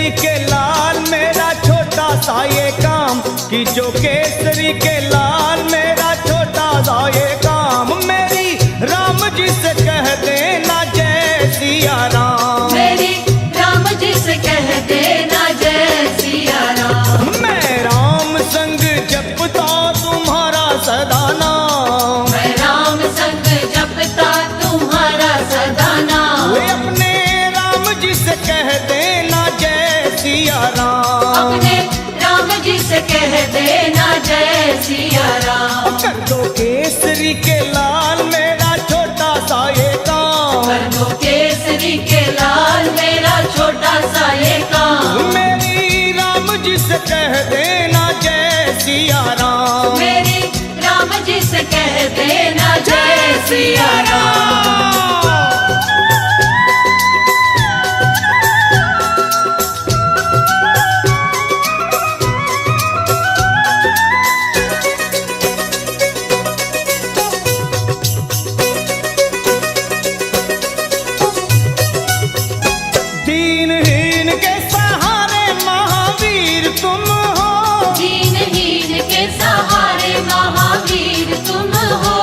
केसरी के लाल मेरा छोटा सा ये काम, कि जो केसरी के लाल मेरा छोटा सा ये काम, मेरी राम जी से कह देना जय सिया राम, मेरी राम जी से कह देना जय सिया राम। मैं राम संग जपता तुम्हारा सदा नाम, मैं राम संग जपता तुम्हारा सदा नाम। वे अपने राम जी से कह देना जय सिया राम, अपने राम जी से कह देना जय सिया राम। कर दो केसरी के लाल मेरा छोटा सा ये काम, कर दो केसरी के लाल मेरा छोटा सा ये काम, मेरी राम जी से कह देना जय सिया राम, मेरी राम जी से कह देना जय सिया राम। दीनहीन के सहारे महावीर तुम हो, दीनहीन के सहारे महावीर तुम हो,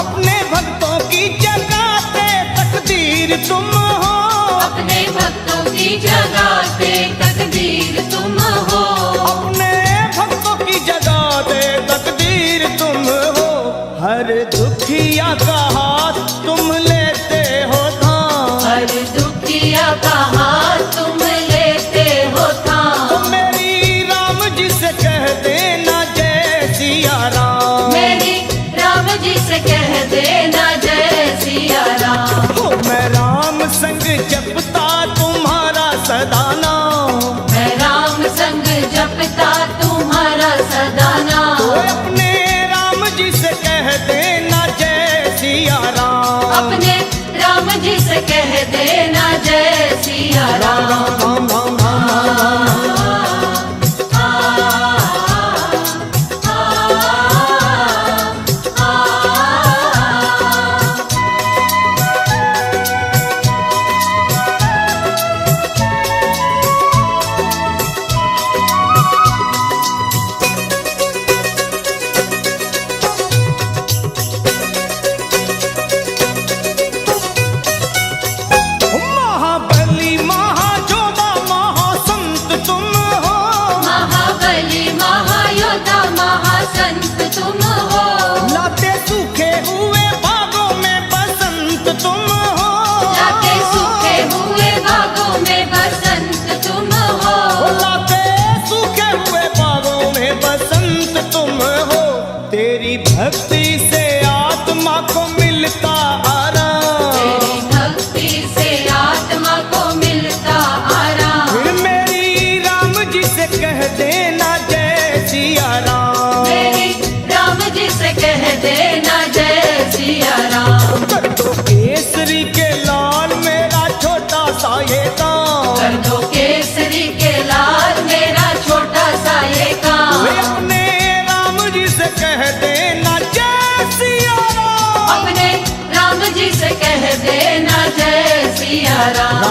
अपने भक्तों की जगाते तकदीर तुम हो, अपने भक्तों की जगाते तकदीर तुम हो, अपने भक्तों की जगाते तकदीर तुम हो, हर दुखिया का हाथ तुम लेते हो थाम, हर दुखिया का हाथ तुम लेते हो थाम। तो मेरी राम जी से कह देना जय सिया राम, मेरी राम जी से कह देना जय सिया राम। हो मैं राम संग जपता तुम्हारा सदा नाम, मैं राम संग जपता तुम्हारा सदा तो नाम। अपने राम जी से कह देना जय सिया राम, अपने राम जी से कह देना जय सिया राम राम। राम राम राम राम राम। महाबली महाजोधा महासंत तुम हो, महाबली महायोद्धा महासंत तुम हो, लाते सूखे हुए बागों में बसंत तुम हो, लाते सूखे हुए बागों में बसंत तुम हो, लाते सूखे हुए बागों में बसंत तुम हो, तेरी भक्ति से आत्मा को मिलता आराम, तेरी भक्ति से आत्मा को मिलता आराम। फिर मेरी राम जी से कह देना जय सिया राम, मेरी राम जी से कह देना जय सिया राम। कर दो केसरी के लाल मेरा छोटा सा ये काम, कर दो केसरी के लाल मेरा छोटा सा ये काम, वे अपने राम जी से कह देना जय सिया राम, अपने राम जी से कह देना जय सिया राम।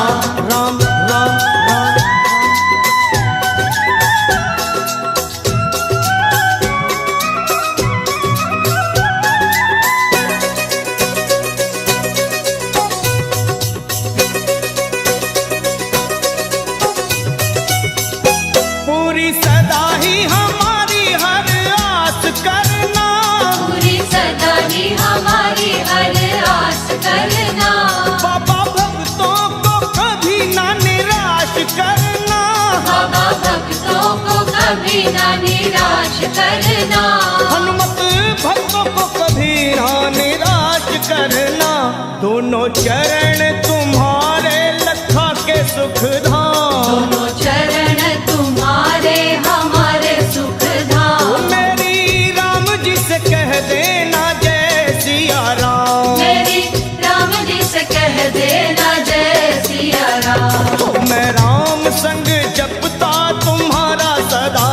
राम राम राम राम। पूरी सदा ही हमारी हर आस करना, पूरी सदा ही हमारी हर आस करना, बाबा भक्तों को कभी ना निराश करना, बाबा भक्तों को कभी ना निराश करना, हनुमत भक्तों को कभी ना निराश करना, दोनों चरण तुम्हारे लखा के सुख धाम, दोनों चरण तुम्हारे हमारे सुख धाम। मेरी राम जी से कह देना जय सिया राम, मेरी राम जी से कह देना जय सिया राम। तो मैं राम संग जपता तुम्हारा सदा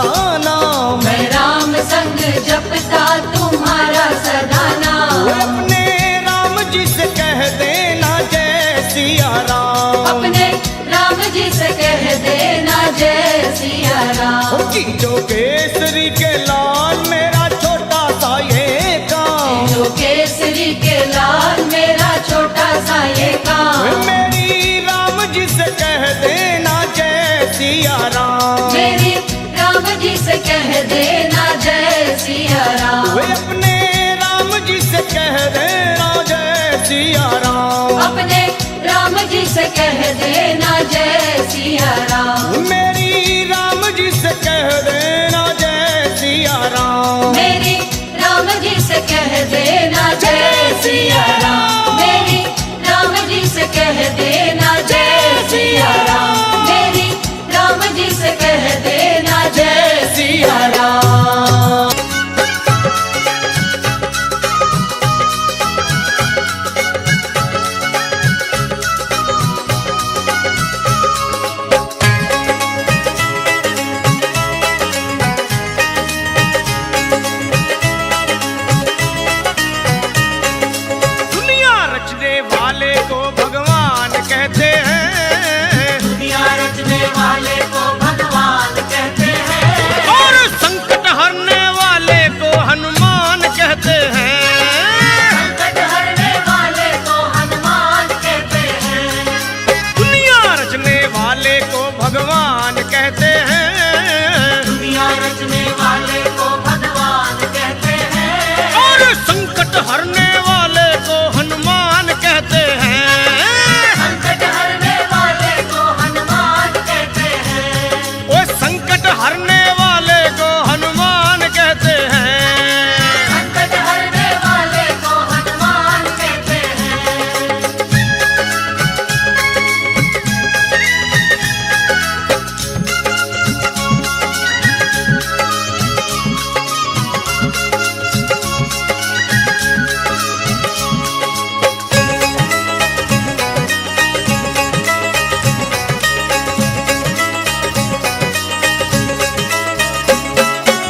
नाम, मैं राम संग जपता तुम्हारा सदा नाम। अपने राम जी से कह देना जय सिया राम, अपने राम जी से कह देना सिया राम। कि जो केसरी के लाल मेरा छोटा सा ये काम, जो केसरी के लाल मेरा छोटा सा ये काम। मेरी राम जी से कह देना जय सिया राम। मेरी राम जी से कह देना जय सिया राम। वे अपने राम जी से कह देना जय सिया राम। अपने राम जी से कह देना जय सिया राम। मेरी राम जी से कह देना जय सिया राम। मेरी राम जी से कह देना जय सिया राम। मेरी राम जी से कह देना जय सिया राम। मेरी राम जी से कह देना जय सिया राम। दुनिया रचने वाले को भगवान कहते हैं। दुनिया रचने वाले को भगवान कहते हैं। और संकट हरने वाले को हनुमान कहते हैं। संकट हरने वाले को हनुमान कहते हैं। दुनिया रचने वाले को भगवान कहते हैं। दुनिया रचने वाले को भगवान कहते हैं। और संकट हरने वाले को हनुमान कहते हैं। संकट हरने वाले को हनुमान कहते हैं। वो संकट हरने वाले को हनुमान कहते हैं। संकट हरने वाले को हनुमान कहते हैं।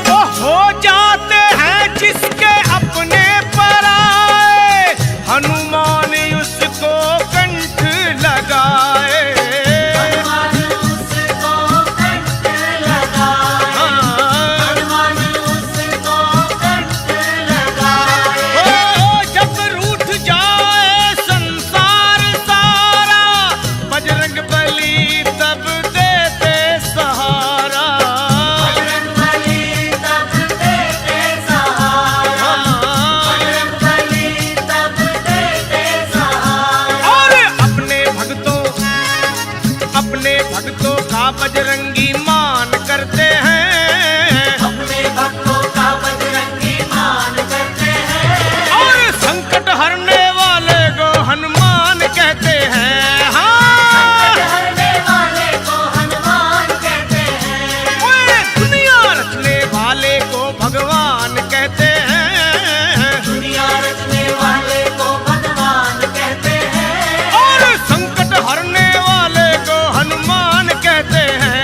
वो हो जाते हैं जिसके अपने पर आए, हनुमान उसको कंठ लगाए। हनुमान उसको कंठ लगाए। हनुमान उसको कंठ लगाए। ओ जब रूठ जाए संसार सारा, बजरंग बली तब देते सहारा। बजरंग बली तब देते सहारा। बजरंग बली तब देते सहारा। और अपने भक्तों का बजरंगी मान करते हैं। अपने भक्तों का बजरंगी मान करते हैं। और संकट हरने वाले को हनुमान कहते हैं। हाँ, संकट हरने वाले को हनुमान कहते हैं। ओए दुनिया रचने वाले को भगवान कहते हैं। दुनिया रचने वाले को भगवान कहते हैं। और संकट हरने वाले को हनुमान कहते हैं।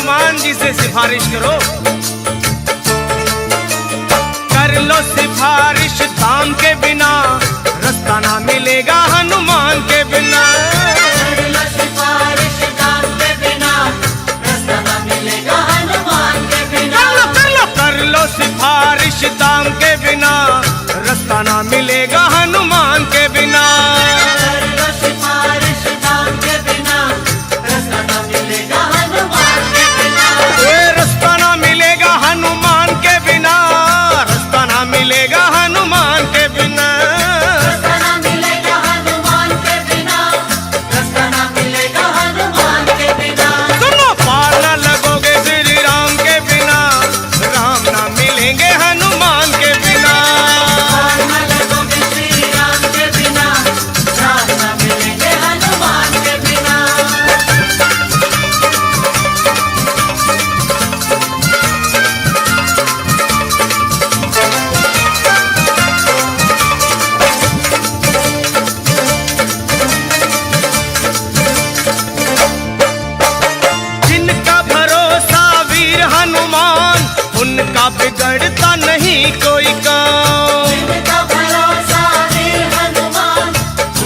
हनुमान जी से सिफारिश करो। कर लो सिफारिश धाम के बिना, रास्ता ना मिलेगा हनुमान के बिना। कर लो सिफारिश धाम के बिना, रास्ता ना मिलेगा हनुमान के बिना। कर लो सिफारिश धाम के बिना, रास्ता ना मिलेगा हनुमान के बिना। कर लो सिफारिश धाम के बिना, रास्ता ना मिलेगा हनुमान के बिना। रास्ता ना मिलेगा हनुमान के बिना, रास्ता ना मिलेगा हनुमान के बिना। रास्ता ना मिलेगा हनुमान के बिना, रास्ता ना मिलेगा हनुमान के बिना। सुनो, पार ना लगोगे श्री राम के बिना, राम ना मिलेंगे हनुमान के बिना। पार ना लगोगे श्री राम के बिना, राम ना मिलेंगे हनुमान के बिना। जिनका भरोसा वीर हनुमान, उनका बिगड़ता नहीं कोई काम। जिनका भरोसा वीर हनुमान,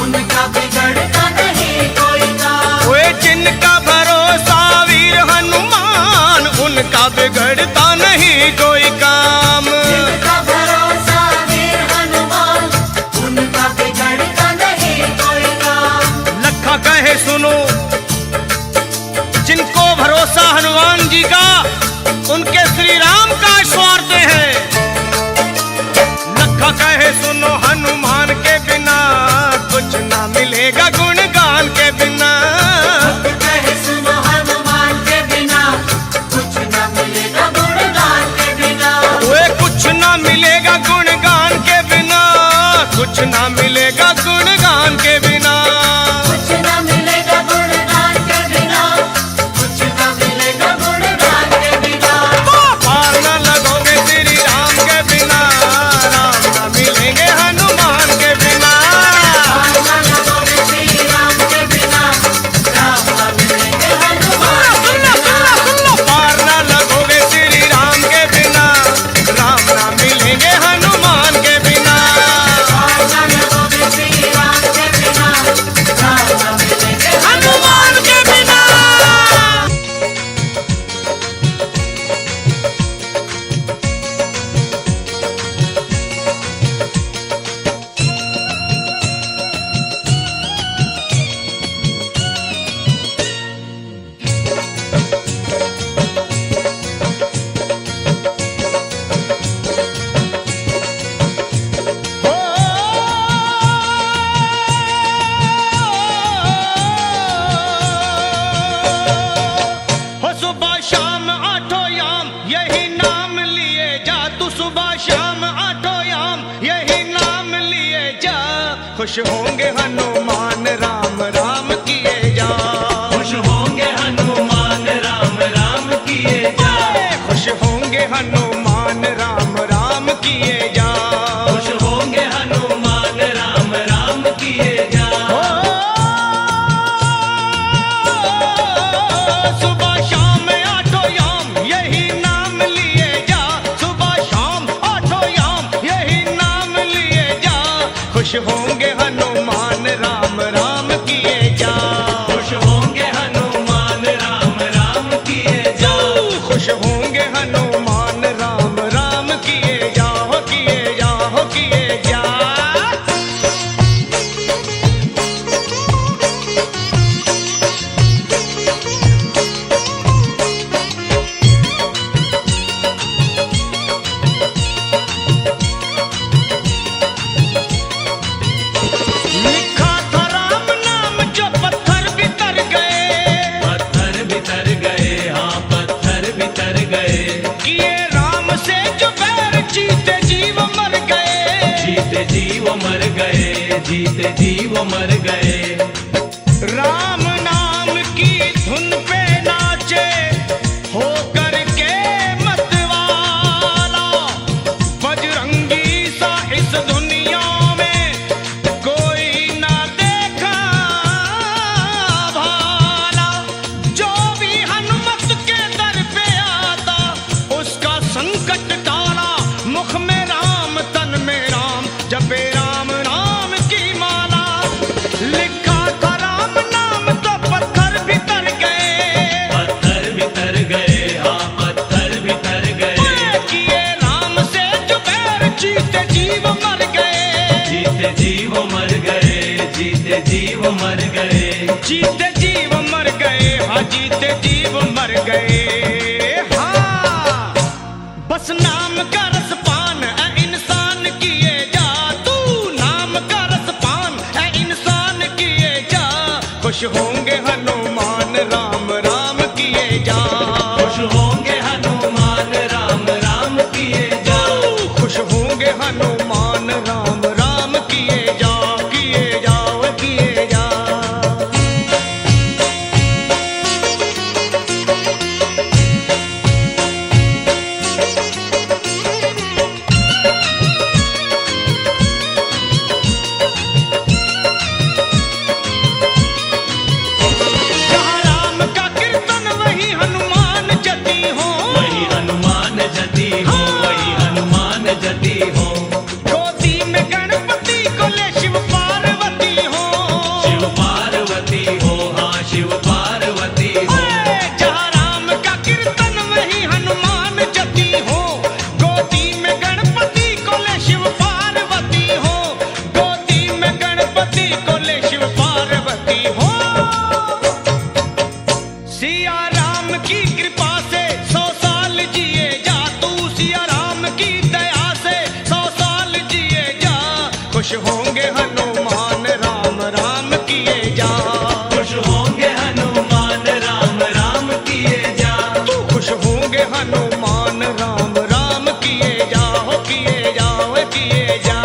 उनका बिगड़ता नहीं कोई काम। ओए जिनका भरोसा वीर हनुमान, उनका बिगड़ता नहीं कोई काम। जिनका भरोसा वीर हनुमान, उनका बिगड़ता नहीं कोई काम। लखा कहे सुनो, जिनको भरोसा हनुमान जी का, उनके श्री राम का स्वार्थ है। लखा कहे सुनो, हनुमान के बिना कुछ ना मिलेगा गुणगान के बिना। कहे सुनो हनुमान के बिना, कुछ न मिलेगा गुणगान के बिना। ओए कुछ ना मिलेगा गुणगान के बिना, कुछ ना मिलेगा गुणगान के बिना। कुछ न मिलेगा गुणगान के बिना, कुछ न मिलेगा गुणगान के बिना। पार ना लगोगे श्री राम के बिना, राम ना मिलेंगे हनुमान के बिना। पार न लगोगे श्री राम के बिना, राम न मिलेंगे हनुमान के बिना। पार ना लगोगे श्री राम के बिना, राम ना मिलेंगे हनुमान के बिना। पार न लगोगे श्री राम के बिना, राम न मिलेंगे हनुमान के बिना। हो सुबह शाम आठों याम यही नाम लिए जा, तू सुबह शाम आठों याम यही नाम लिए जा। खुश होंगे हनुमान राम राम किए जा। खुश होंगे हनुमान राम राम किए जा। खुश होंगे हनुमान राम राम किए जा। खुश होंगे हनुमान राम राम किए जा। सुबह शाम आठों याम यही नाम लिए जा। सुबह शाम आठों याम यही नाम लिए जा। खुश होंगे हनुमान राम राम किए जा। खुश होंगे हनुमान राम राम किए जा। खुश होंगे हनुमान राम राम किए जा, हो किए जा, हो किए जा। लिखा था राम नाम जो पत्थर बितर गए। पत्थर बितर गए, हाँ पत्थर बितर गए। किए राम से जो बैर जीते जीव मर गए। जीते जीव मर गए, जीते जीव मर गए। राम नाम की धुन पे नाचे हो करके मतवाला। बजरंगी सा इस दुनिया में कोई ना देखा भाला। जो भी हनुमत के दर जीते जीव मर गए, हाँ जीते जीव मर गए, हाँ बस नाम का रसपान है इंसान किए जा, तू नाम का रसपान है इंसान किए जा, खुश होंगे हनुमान राम राम किए जा, खुश होंगे हनुमान राम राम किए जा, खुश होंगे हनुमान राम राम किए जा, किए जाओ किए जा। जहाँ राम का कीर्तन वही हनुमान जति हो, वही हनुमान जति हो, वही हनुमान जति हो, गोदी में गणपति को ले शिव पार्वती हो, शिव पार्वती हो, हाँ शिव पार्वती हो, जहाँ राम का कीर्तन वही हनुमान जति हो, गोदी में गणपति को ले शिव पार्वती हो, गोदी में गणपति को ले शिव पार्वती हो। सिया राम की कृपा से 100 साल जिए जा, तू सिया राम की दया से 100 साल जिए जा, खुश होंगे हनुमान राम राम किए जा, खुश होंगे हनुमान राम राम किए जा, तू खुश होंगे हनुमान राम राम किए जा, हो किए जाओ किए जा।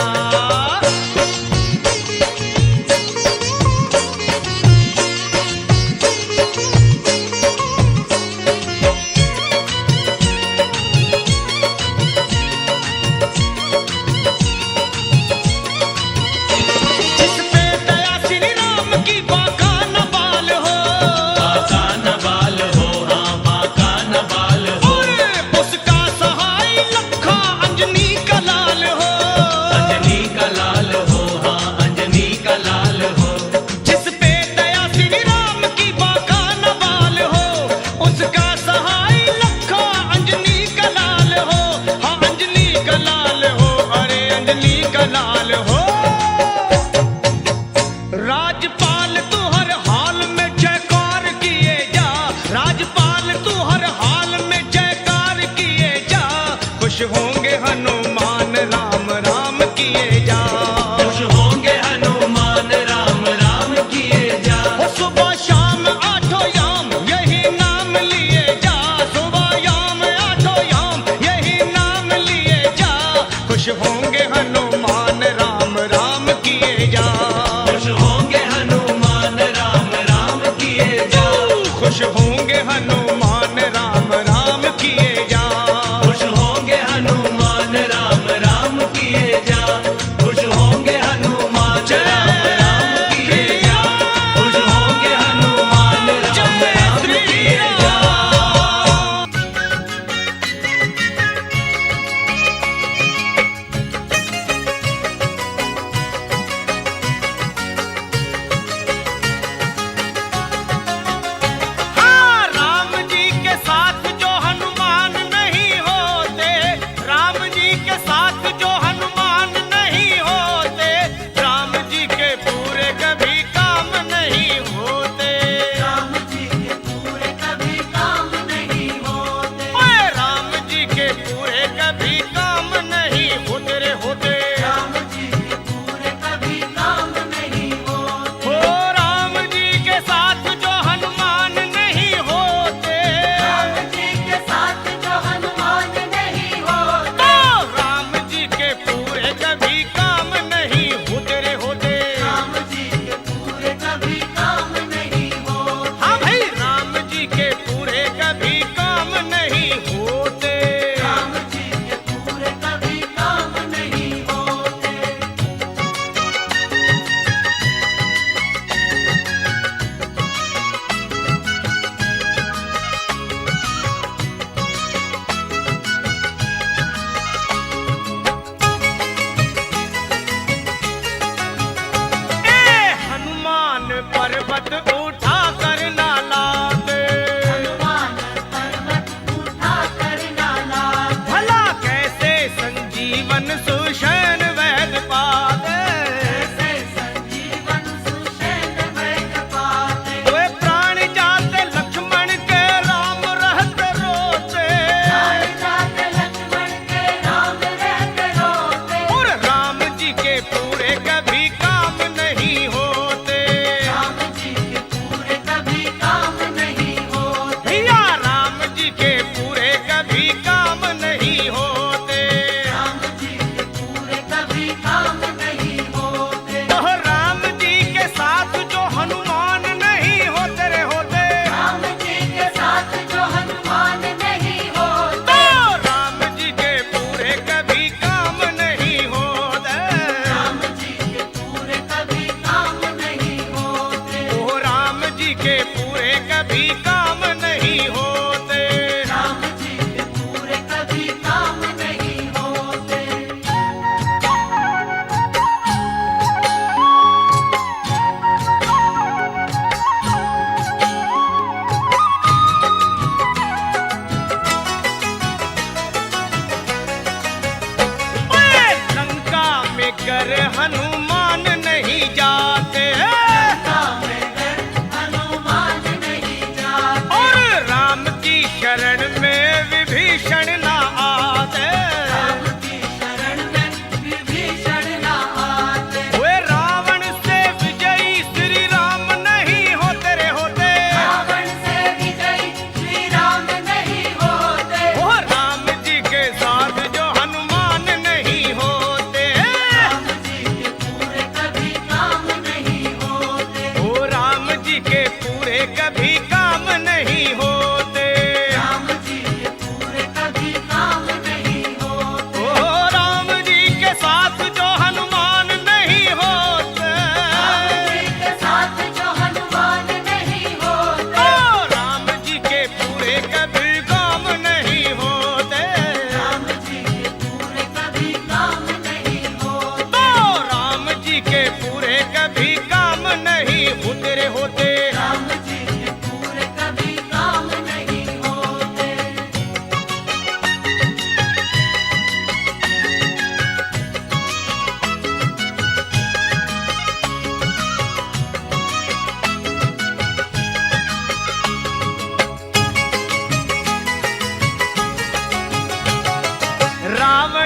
जिस पे दया श्री राम की बाका न बाल हो, बाका न बाल हो, हाँ बाका न बाल हो, उसका सहाय लखा अंजनी का लाल हो, अंजनी का लाल हो, हाँ अंजनी का लाल हो, जिस पे दया श्री राम की बाका न बाल हो, उसका सहाय लखा अंजनी का लाल हो, हाँ अंजनी का लाल हो, अरे अंजनी का लाल हो। राजपाल तू हर हाल में जयकार किए जा, राजपाल तू हर हाल में जयकार किए जा, खुश होंगे हनुमान राम राम किए जा, खुश होंगे हनुमान राम राम किए जा, हो सुबह शाम आठों याम यही नाम लिए जा, सुबह याम आठों याम यही नाम लिए जा, खुश होंगे हनुमान राम राम किए जा, खुश होंगे हनुमान राम राम किए जा, खुश होंगे हनुमान राम राम किए जा। खुश होंगे हनुमान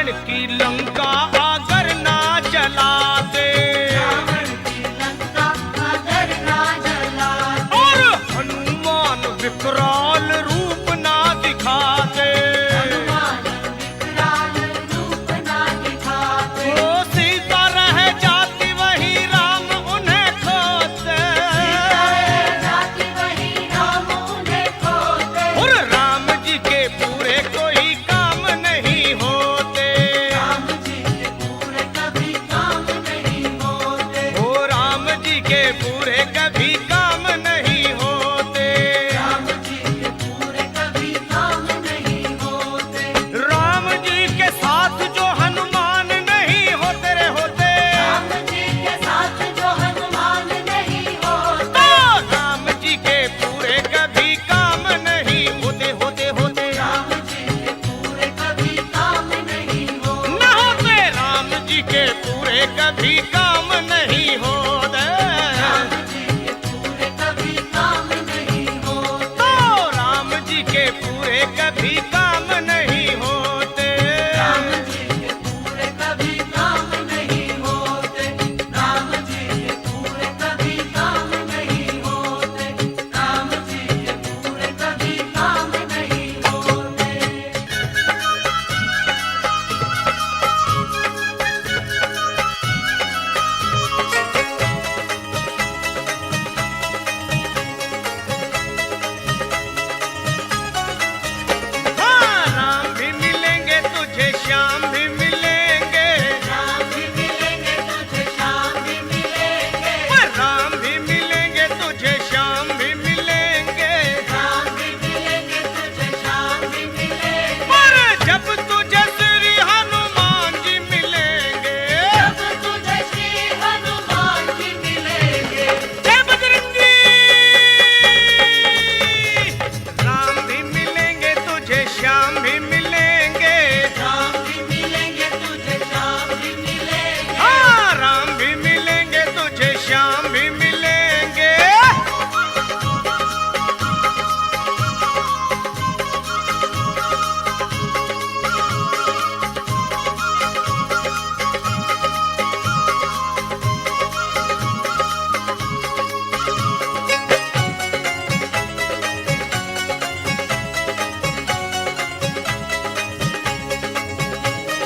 रावण की लंका अगर ना जलाते, रावण की लंका अगर ना जलाते, और हनुमान विकराल रूप ना दिखाते, हनुमान विकराल रूप ना दिखाते, ओ सीता रह जाती वही राम उन्हें खोते, सीता रह जाती वही राम उन्हें खोते, और राम जी के पूरे कोई काम नहीं होते, राम जी के पूरे कभी काम नहीं होते, ओ राम जी के पूरे कभी काम नहीं होते, राम जी के पूरे कभी काम नहीं होते, राम जी के साथ जो हनुमान नहीं होते रे होते, राम जी के साथ जो हनुमान नहीं होते, तो राम जी के पूरे कभी काम नहीं होते होते होते राम जी के पूरे कभी काम नहीं होते, न होते, राम जी के पूरे कभी काम नहीं होते, राम जी के पूरे कभी काम नहीं होते, तो राम जी के पूरे कभी काम नहीं होते, राम जी के पूरे कभी काम नहीं होते, राम जी के पूरे कभी काम नहीं होते, राम जी के पूरे कभी काम नहीं होते। हाँ राम भी मिलेंगे तुझे, श्याम भी मिलेंगे, राम भी मिलेंगे तुझे, श्याम भी मिलेंगे, राम भी मिलेंगे तुझे, श्याम भी मिलेंगे, राम भी मिलेंगे तुझे, श्याम भी मिलेंगे, पर जब तुझे श्री हनुमान जी मिलेंगे, जब तुझे श्री हनुमान जी मिलेंगे, जय बजरंगी, राम भी मिलेंगे तुझे, श्याम भी मिलेंगे, राम भी मिलेंगे तुझे, श्याम भी मिलेंगे, हाँ राम भी मिलेंगे तुझे, श्याम भी मिलेंगे,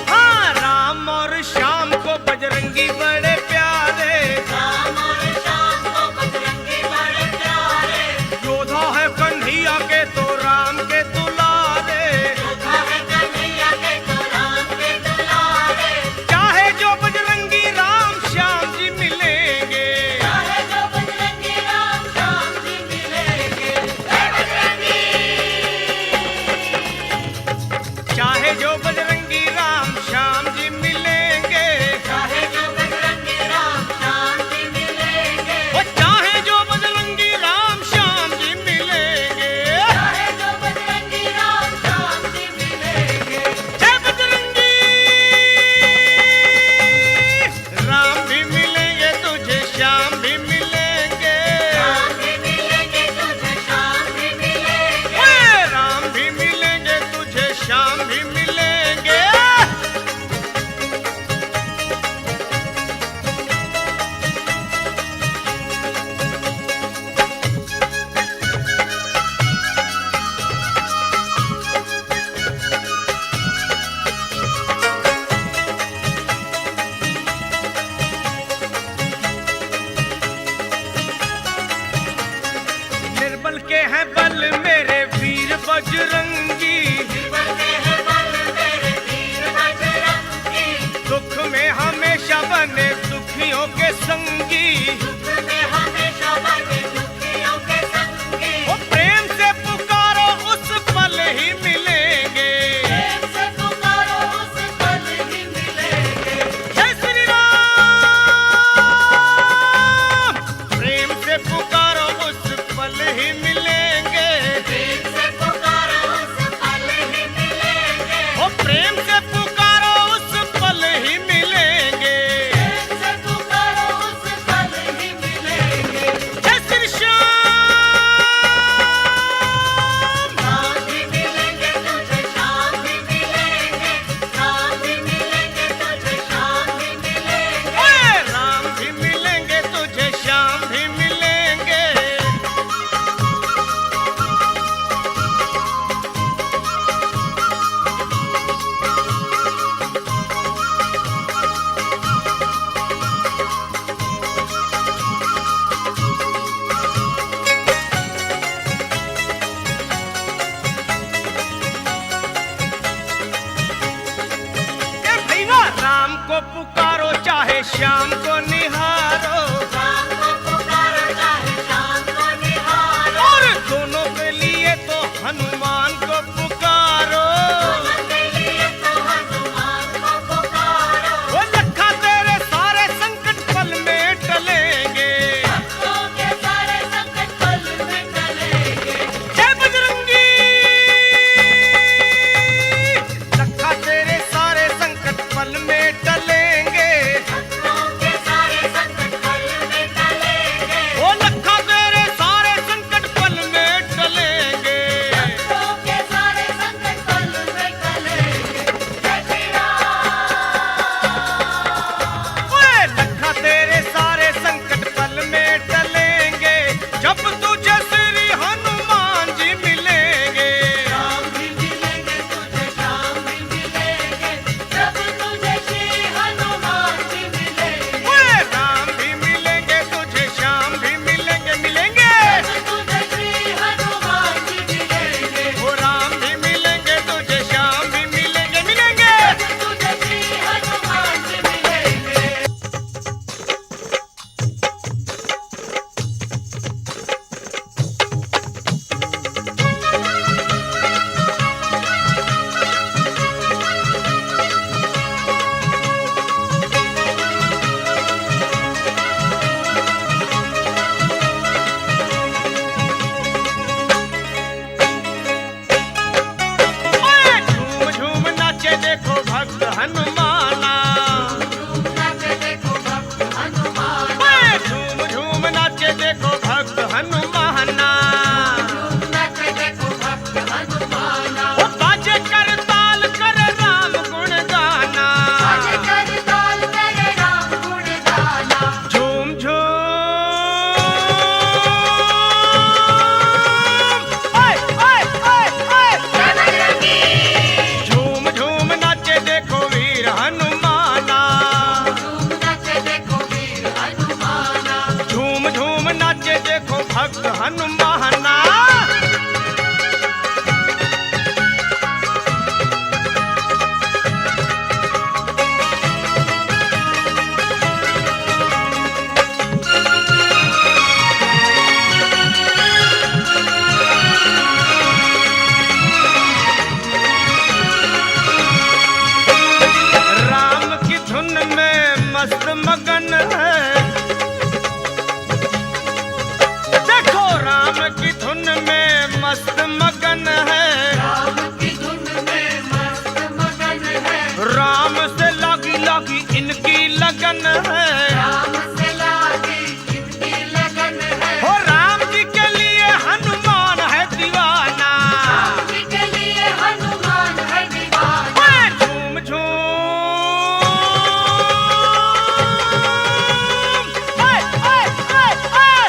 हाँ राम और श्याम को बजरंगी बड़े प्यारे, राम और श्याम को बजरंगी बड़े प्यारे, योद्धा है कन्हैया के तो राम के दुलारे, योद्धा है कन्हैया के तो राम के दुलारे, चाहे जो बजरंगी राम श्याम जी मिलेंगे, चाहे जो बजरंगी राम श्याम जी मिलेंगे, जय बजरंगी, चाहे जो बजरंगी राम श्याम जी मिलेंगे, चाहे जो बजरंगी राम श्याम जी मिलेंगे, वो चाहे जो बजरंगी राम श्याम जी मिलेंगे, चाहे जो बजरंगी राम श्याम जी मिलेंगे, जय बजरंगी, राम भी मिलेंगे तुझे, श्याम भी मिलेंगे, राम भी मिलेंगे तुझे, श्याम भी मिलेंगे, ओए राम भी मिलेंगे तुझे, श्याम भी मिलेंगे, निर्बल के हैं बल मेरे वीर बजरंगी, बने हैं बल मेरे वीर बजरंगी, दुख में हमेशा बने दुखियों के संगी, दुख में हमेशा बने दुखियों के संगी, वो प्रेम से पुकारो उस पल ही मिलेंगे, प्रेम से पुकारो उस पल ही मिलेंगे, जय श्री राम, प्रेम से पुकारो उस पल ही मिलेंगे, प्रेम से पुकारो उस पल ही मिलेंगे, वो प्रेम से पुकारो उस पल ही मिलेंगे, प्रेम से पुकारो उस पल ही पुकारो चाहे शाम को निहारो, शाम को पुकारो चाहे शाम को निहारो, और दोनों के लिए तो हनुमान को पुकारो। दोनों के लिए तो हनुमान को पुकारो। वो लखा तेरे सारे संकट पल में टलेंगे, भक्तों के सारे संकट पल में टलेंगे। जय बजरंगी। लखा तेरे सारे संकट पल में टलेंगे, भक्तों के सारे संकट पल में टलेंगे। वो लखा तेरे सारे संकट पल में टलेंगे। भक्तों के सारे संकट पल में टलेंगे। जय श्री राम। ओए लखा तेरे सारे संकट पल में टलेंगे, जब तुझे श्री हनुमान जी मिलेंगे। राम भी मिलेंगे तुझे, श्याम भी मिलेंगे, जब तुझे श्री हनुमान जी मिलेंगे। ओए राम भी मिलेंगे तुझे, श्याम भी मिलेंगे, मिलेंगे। जब तुझे श्री हनुमान जी मिलेंगे। वो राम भी मिलेंगे तुझे, श्याम भी मिलेंगे, मिलेंगे। जब तुझे श्री हनुमान जी मिलेंगे। ओए झूम झूम नाचे देखो भक्त हनुमाना। झूम नाचे देखो भक्त हनुमान। ओए झूम झूम नाचे देखो भक्त हनुमाना। झूम नाचे देखो भक्त हनुमान। वो बाजे कर ताल कर राम गुण गाना। आज कर ताल करे राम गुण गाना। झूम झूम ओए ओए ओए ओए जय बजरंगी। झूम झूम नाचे देखो वीर हनुमाना। झूम नाचे देखो वीर हनुमान। झूम झूम नाचे देखो भक्त हनुमाना। राम की धुन में मस्त मगन है, देखो राम की धुन में मस्त मगन है। राम की धुन में मस्त मगन है। राम से लागी लागी इनकी लगन है। राम से लागी इनकी लगन है। हो राम जी के लिए हनुमान है दीवाना। राम जी के लिए हनुमान है दीवाना। ओए झूम झूम ओए ओए ओए ओए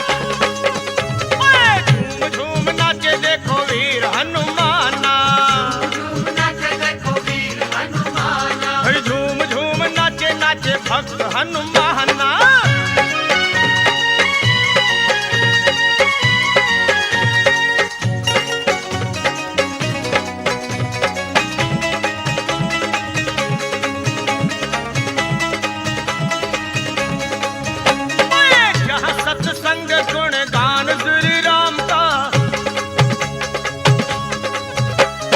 ओए झूम झूम नाचे देखो वीर हनुमाना। झूम नाचे देखो वीर हनुमान। ओए झूम झूम नाचे नाचे भक्त हनुमाना। ओए जहाँ सत्संग गुण गान श्री राम का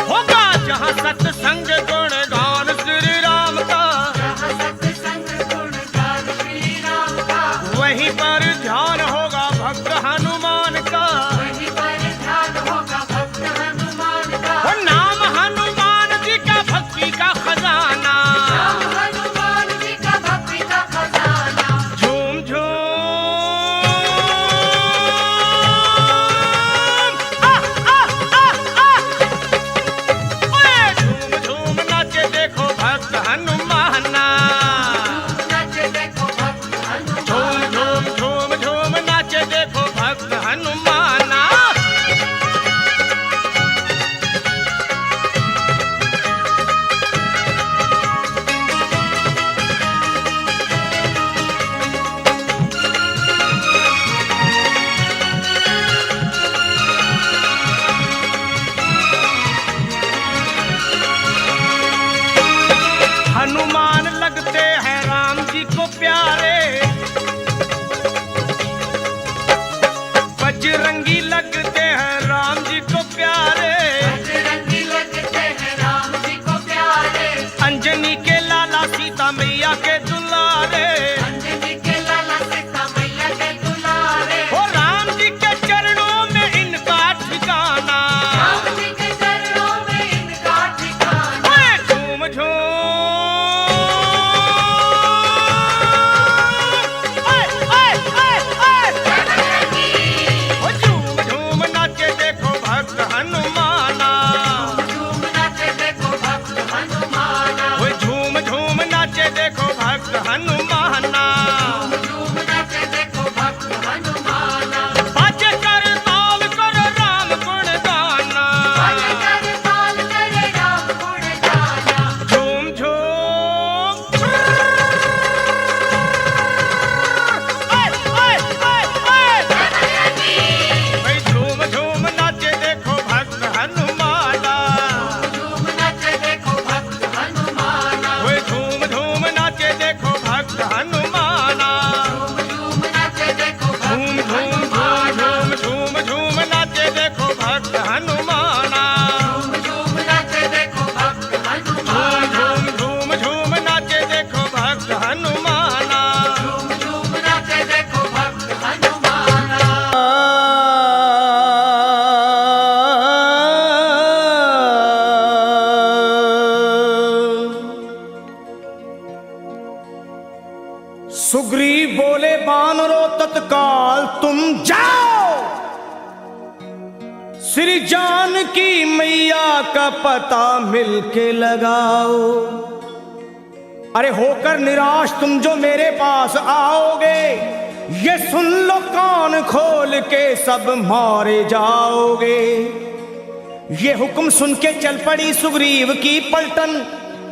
होगा, जहाँ सत्संग गुण गान श्री राम का, जहाँ सत्संग गुण गान श्री राम का। वहीं पर ध्यान होगा भक्त हनुमान का। वहीं पर ध्यान होगा भक्त हनुमान का। वो नाम हनुमान जी का भक्ति का खजाना। राम हनुमान जी का भक्ति का खजाना। झूम झूम आ आ आ आ ओए झूम सुग्रीव बोले बानरों तत्काल तुम जाओ, श्री जानकी मैया का पता मिलके लगाओ। अरे होकर निराश तुम जो मेरे पास आओगे, ये सुन लो कान खोल के सब मारे जाओगे। ये हुक्म सुन के चल पड़ी सुग्रीव की पलटन,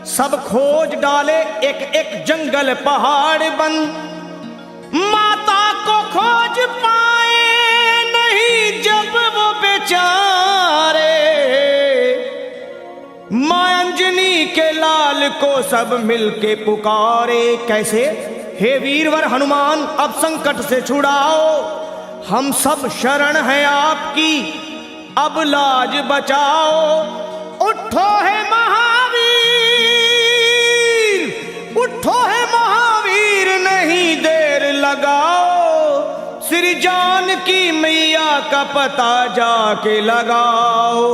सब खोज डाले एक एक जंगल पहाड़ बन। माता को खोज पाए नहीं जब वो बेचारे, मां अंजनी के लाल को सब मिलके पुकारे। कैसे? हे वीरवर हनुमान अब संकट से छुड़ाओ, हम सब शरण हैं आपकी, अब लाज बचाओ। उठो है महावीर, उठो है महावीर, नहीं देर लगाओ, श्री जानकी मैया का पता जाके लगाओ।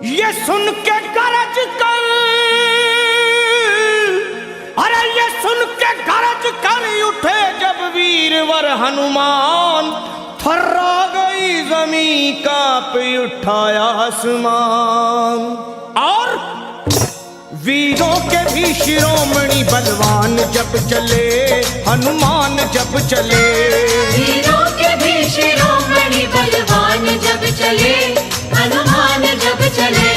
ये सुन के गरज कर, अरे ये सुन के गरज कर उठे जब वीरवर हनुमान, थर्रा गई जमीन कांप उठाया आसमान। और वीरों के भी शिरोमणि बलवान जब चले, हनुमान जब चले। वीरों के भी शिरोमणि बलवान जब चले, हनुमान जब चले।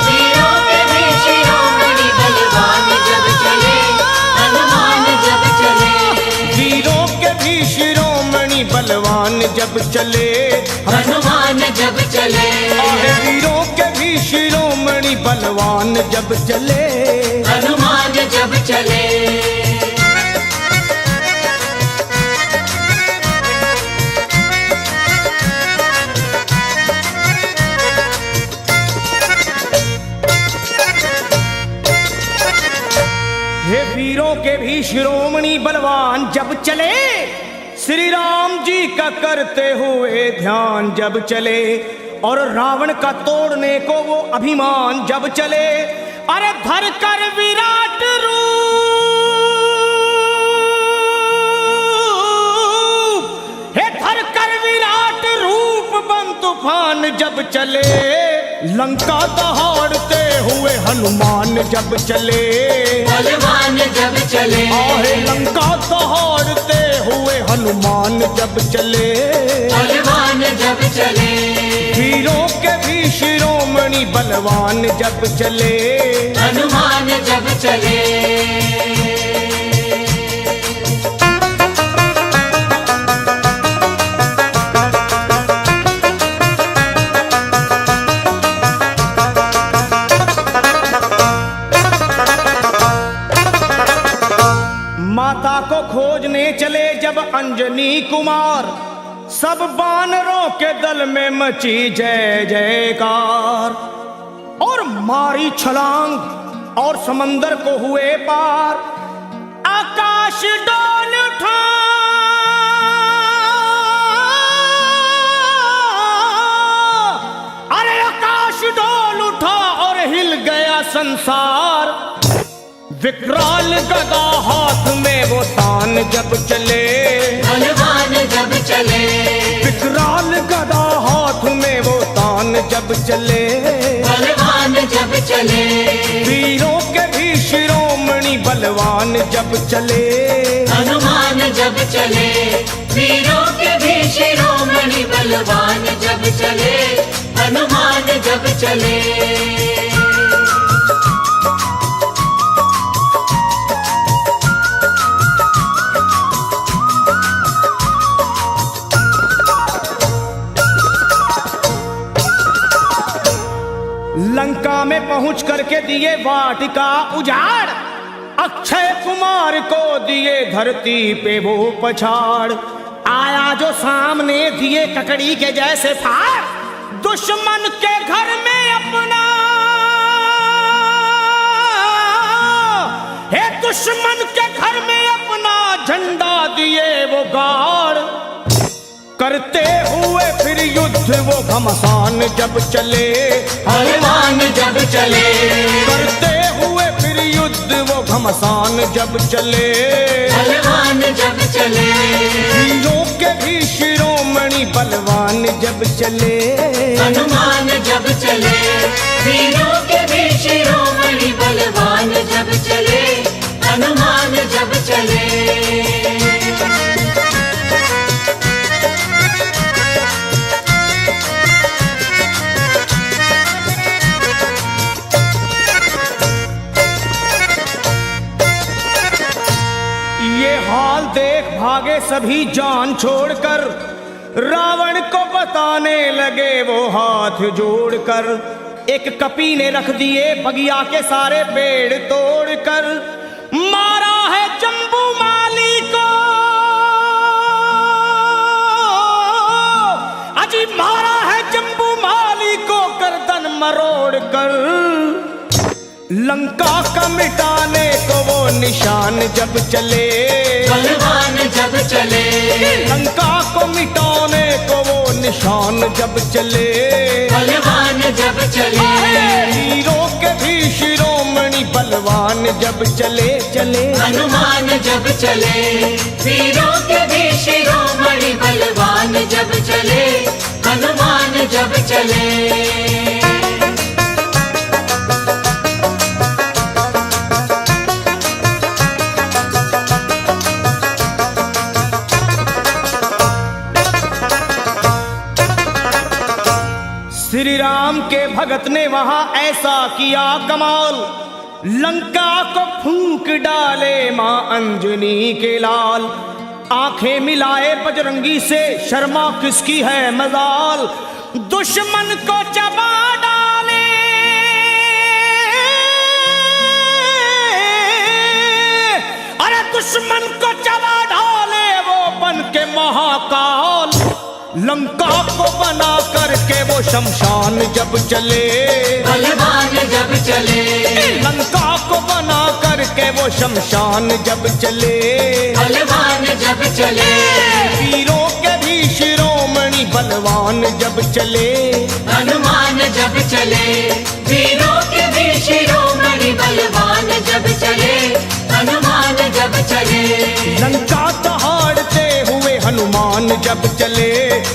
वीरों के भी शिरोमणि बलवान जब चले, हनुमान जब चले। वीरों के भी शिरोमणि बलवान जब चले, हनुमान जब चले। वीरों के भी शिरोमणि बलवान जब चले, हनुमान जब चले। हे वीरों के भी शिरोमणि बलवान जब चले, श्री राम जी का करते हुए ध्यान जब चले, और रावण का तोड़ने को वो अभिमान जब चले। अरे धर कर विराट रूप, हे धर कर विराट रूप बन तूफान जब चले, लंका दहाड़ते हुए हनुमान जब चले। बलवान जब चले, आहे लंका दहाड़ते हुए हनुमान जब चले, बलवान जब चले। वीरों के भी शिरोमणि बलवान जब चले, हनुमान जब चले। माता को खोजने चले जब अंजनी कुमार, सब बानरों के दल में मची जय जयकार। और मारी छलांग और समंदर को हुए पार, आकाश डोल उठा, अरे आकाश डोल उठा और हिल गया संसार। विकराल गदा हाथ में वो तान जब चले, बलवान जब चले। विकराल गदा हाथ में वो तान जब चले, बलवान जब चले। वीरों के भी शिरोमणि बलवान जब चले, हनुमान जब चले। वीरों के भी शिरोमणि बलवान जब चले, हनुमान जब चले। लंका में पहुंच करके दिए वाटिका उजाड़, अक्षय कुमार को दिए धरती पे वो पछाड़। आया जो सामने दिए ककड़ी के जैसे फाड़, दुश्मन के घर में अपना, हे दुश्मन के घर में अपना झंडा दिए वो गाड़। करते हुए फिर युद्ध वो घमसान जब चले, हनुमान जब चले। करते हुए फिर युद्ध वो घमसान घमासान जब चले, बलवान जब चले, वीरों के भी शिरोमणि बलवान जब चले, हनुमान जब चले, वीरों के भी शिरोमणि बलवान जब चले, हनुमान जब चले। ये हाल देख भागे सभी जान छोड़कर, रावण को बताने लगे वो हाथ जोड़कर। एक कपी ने रख दिए बगिया के सारे पेड़ तोड़कर, मारा है जम्बू माली को, अजी मारा है जम्बू माली को गर्दन मरोड़ कर। लंका का मिटाने को वो निशान जब चले, बलवान जब चले, लंका को मिटाने को वो निशान जब चले, बलवान जब चले, वीरों के भी शिरोमणि बलवान जब चले चले, हनुमान जब चले, वीरों के भी शिरोमणि बलवान जब चले, हनुमान जब चले। श्री राम के भगत ने वहां ऐसा किया कमाल, लंका को फूंक डाले मां अंजनी के लाल। आंखें मिलाए बजरंगी से, शर्मा किसकी है मजाल, दुश्मन को चबा डाले, अरे दुश्मन को चबा डाले वो बन के महाकाल। लंका को बना करके वो शमशान जब चले, बलवान जब चले, लंका को बना करके वो शमशान जब चले, बलवान जब चले, वीरों के भी शिरोमणि बलवान जब चले, हनुमान जब चले, वीरों के भी शिरोमणि बलवान जब चले, हनुमान जब चले। लंका दहाड़ते हुए हनुमान जब चले,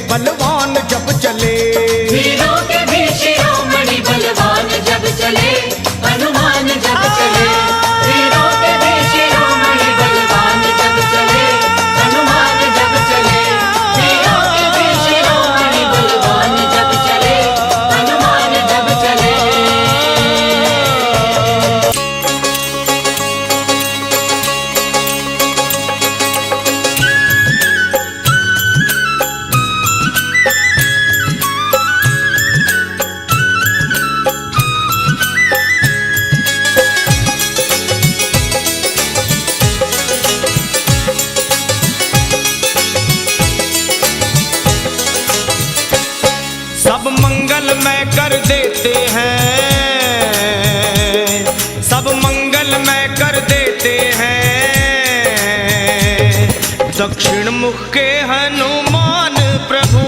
बलवान जब चले, वीरों के भी शिरोमणि बलवान जब चले, हनुमान जब चले, वीरों के भी शिरोमणि बलवान जब चले, हनुमान जब चले, वीरों के भी शिरोमणि बलवान जब चले, हनुमान जब चले। सब मंगलमय कर देते हैं, सब मंगलमय कर देते हैं, दक्षिण मुख के हनुमान प्रभु।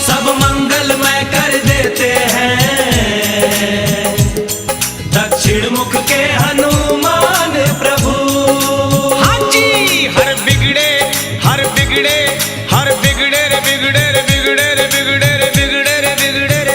सब मंगलमय कर देते हैं, दक्षिण मुख के हनुमान प्रभु। हाँ जी, हर बिगड़े हर बिगड़े हर बिगड़े रे बिगड़े रे बिगड़े रे बिगड़े रे बिगड़े रे बिगड़े रे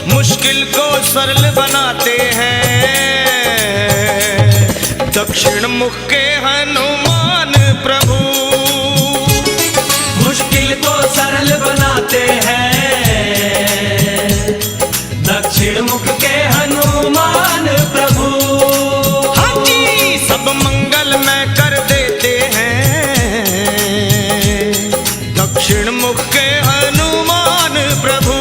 मुश्किल को सरल बनाते हैं। दक्षिण मुख के हनुमान प्रभु मुश्किल को सरल बनाते हैं। दक्षिण मुख के हनुमान प्रभु हाँ जी सब मंगल में कर देते हैं। दक्षिण मुख के हनुमान प्रभु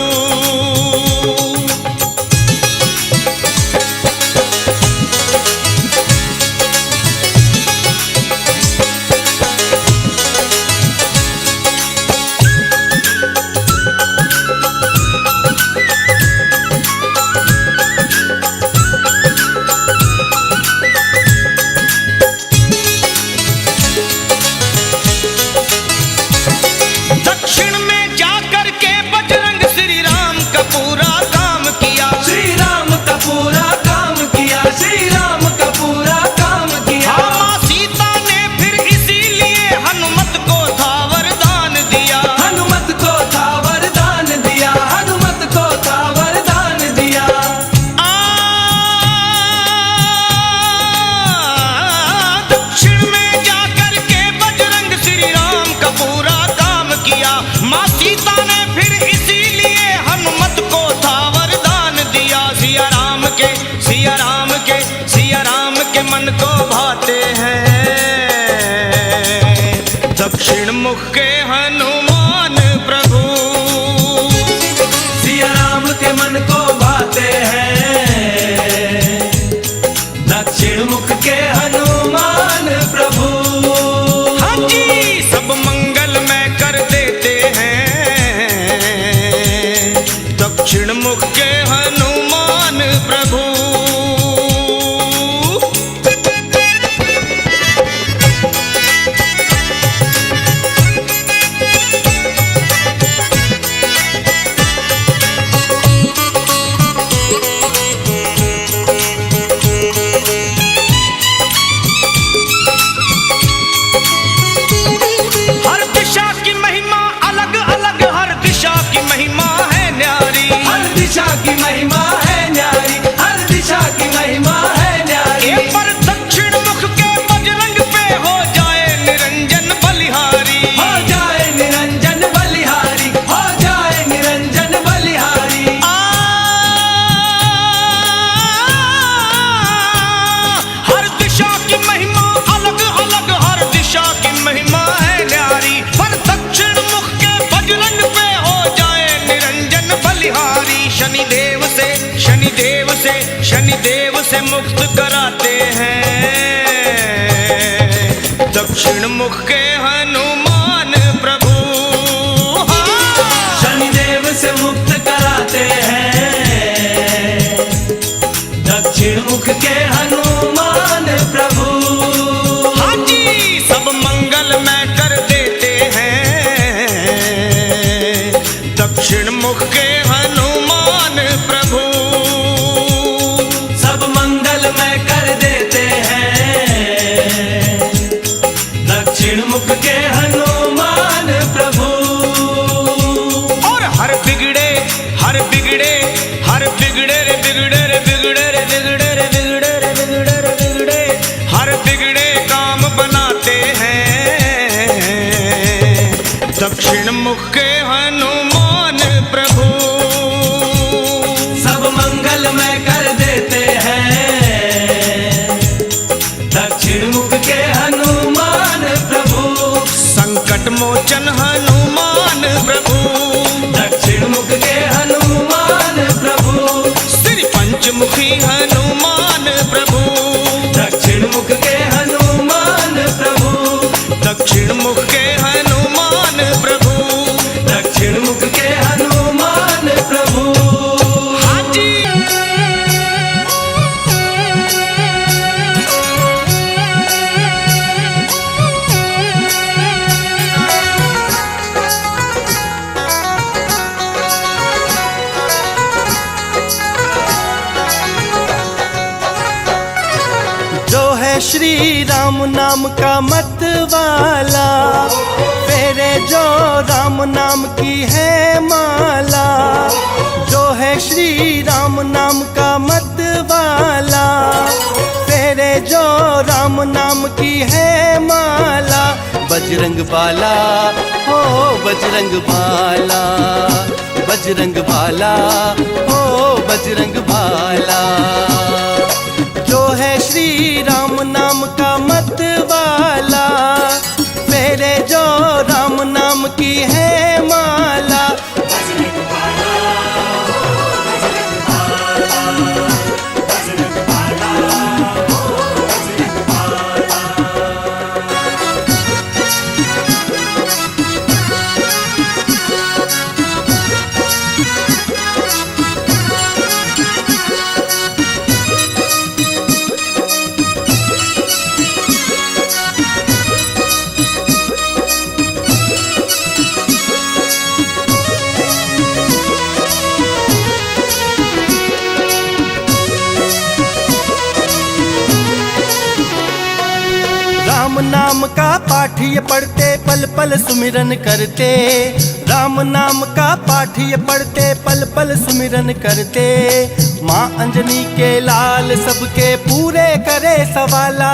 मन को भाते हैं। दक्षिण मुख के हनुमान प्रभु सिया राम के मन को भाते हैं। दक्षिण मुख के हनुमान प्रभु हाँ जी सब मंगल में कर देते हैं। दक्षिण मुख के हनुमान प्रभु शनिदेव से मुक्त कराते हैं। दक्षिण मुख के हनुमान प्रभु शनिदेव से मुक्त कराते हैं। दक्षिण मुख के हनुमान प्रभु हाँ जी सब मंगल में कर देते हैं। दक्षिण मुख के हनुमान प्रभु में कर देते हैं। दक्षिण मुख के हनुमान प्रभु और हर बिगड़े हर बिगड़े काम बनाते हैं। दक्षिण मुख के हनुमान प्रभु सब मंगल में कर देते हैं। दक्षिण मुख के हनुमान प्रभु संकट मोचन हनुमान प्रभु दक्षिण मुख के हनुमान प्रभु श्री पंचमुखी हनुमान प्रभु दक्षिण मुख के हनुमान प्रभु दक्षिण मुख के हनुमान प्रभु दक्षिण मुख के हनुमान प्रभु हाँ जी श्री राम नाम का मत वाला फेरे जो राम नाम की है माला। राम नाम की है माला, बजरंग बाला हो बजरंग बाला, बजरंग बाला हो बजरंग बाला। जो है श्री राम नाम का मत वाला, मेरे जो राम नाम की है माला। राम नाम का पाठ ये पढ़ते पल पल सुमिरन करते, राम नाम का पाठ ये पढ़ते पल पल सुमिरन करते। माँ अंजनी के लाल सबके पूरे करे सवाला,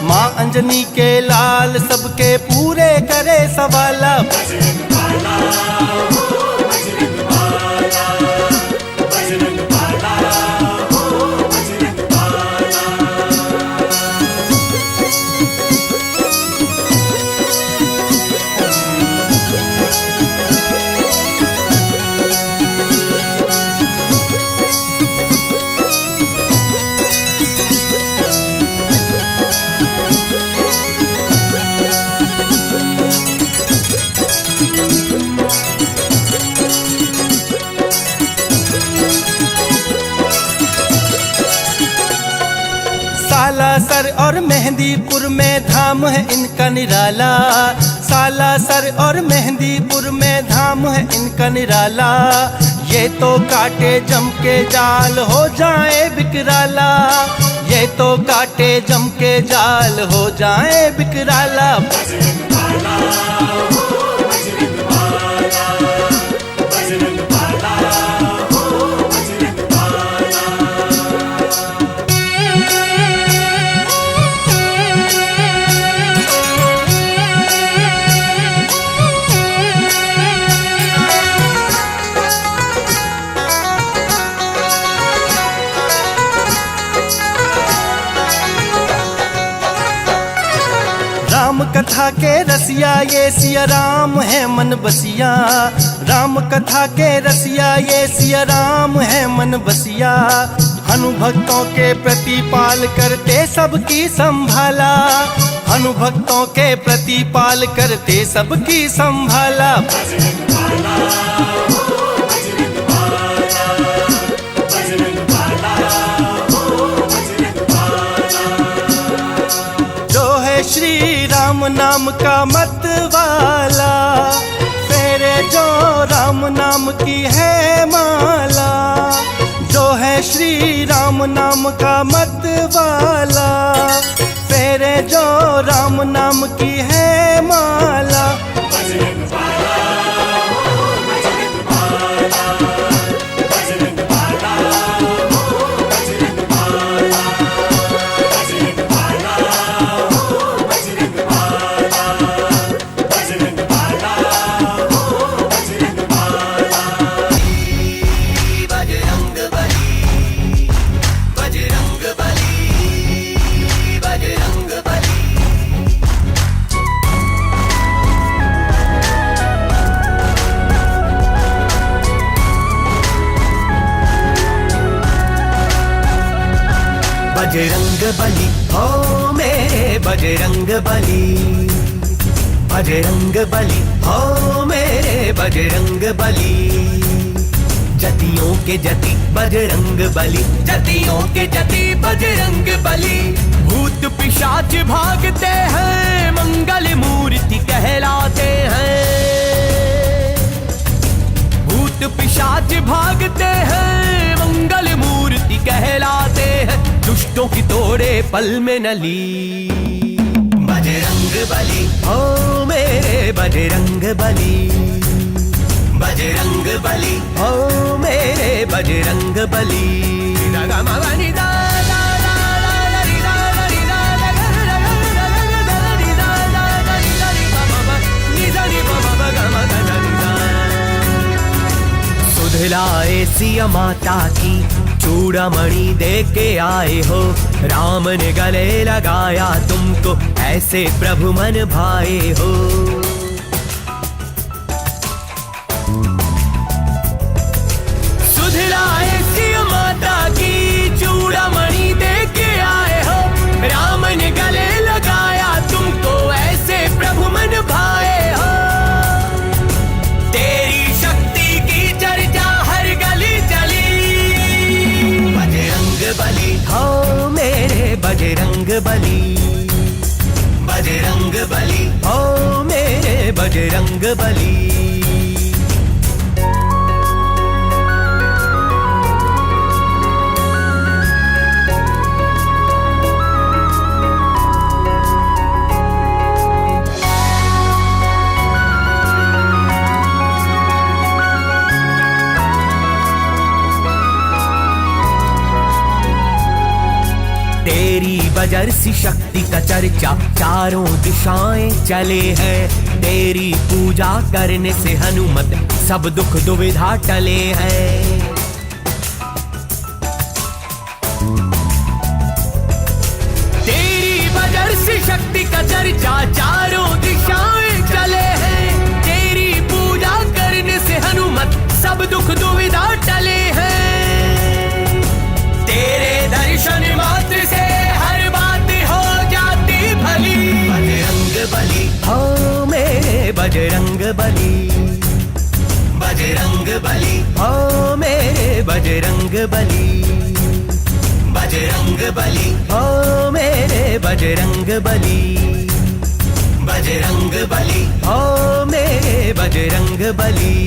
माँ अंजनी के लाल सबके पूरे करे सवाला। सालासर और मेहंदीपुर में धाम है इनका निराला, सालासर और मेहंदीपुर में धाम है इनका निराला। ये तो काटे जम के जाल हो जाए बिकराला, ये तो काटे जम के जाल हो जाए बिकराला। राम कथा के रसिया ये सिया राम है मन बसिया, राम कथा के रसिया ये सिया राम है मन बसिया। हनुभक्तों के प्रतिपाल करते सबकी संभाला, हनुभक्तों के प्रतिपाल करते सबकी संभाला। श्री राम नाम का मत वाला, तेरे जो राम नाम की है माला। जो है श्री राम नाम का मत वाला, तेरे जो राम नाम की है माला। बजरंग बली हो मेरे बजरंग बली, बजरंग बली हो मेरे बजरंग बली। जतियों के जति बजरंग बली, जतियों के जति बजरंग बली। भूत पिशाच भागते हैं, मंगल मूर्ति कहलाते हैं। भूत पिशाच भागते हैं, मंगल मूर्ति कहलाते हैं। दुष्टों की तोड़े पल में नली, बजरंग बली हो मेरे बजरंग बली, बजरंग बली हो मेरे बजरंग बली। लाए सिया माता की चूड़ामणि दे के आए हो। राम ने गले लगाया तुमको, ऐसे प्रभु मन भाए हो। सुध लाए सिया माता की चूड़ामणि दे के आए हो। राम ने गले लगाया तुमको, ऐसे प्रभु मन भाए हो। तेरी शक्ति की चर्चा हर गली चली, बजरंग बली हो मेरे बजरंग बली। बजरंग बली हो मेरे बजरंग बली। तेरी बजर सी शक्ति का चर्चा चारों दिशाएं चले हैं। तेरी पूजा करने से हनुमत सब दुख दुविधा टले हैं। तेरी बजर सी शक्ति का चर्चा चारों दिशाएं चले हैं। तेरी पूजा करने से हनुमत सब दुख दुविधा टले हैं। तेरे दर्शन मात्र से हर बात हो जाती भली। बजरंग बली हो मेरे बजरंग बली। बजरंग बली हो मेरे बजरंग बली। बजरंग बली हो मेरे बजरंग बली। बजरंग बली हो मेरे बजरंग बली।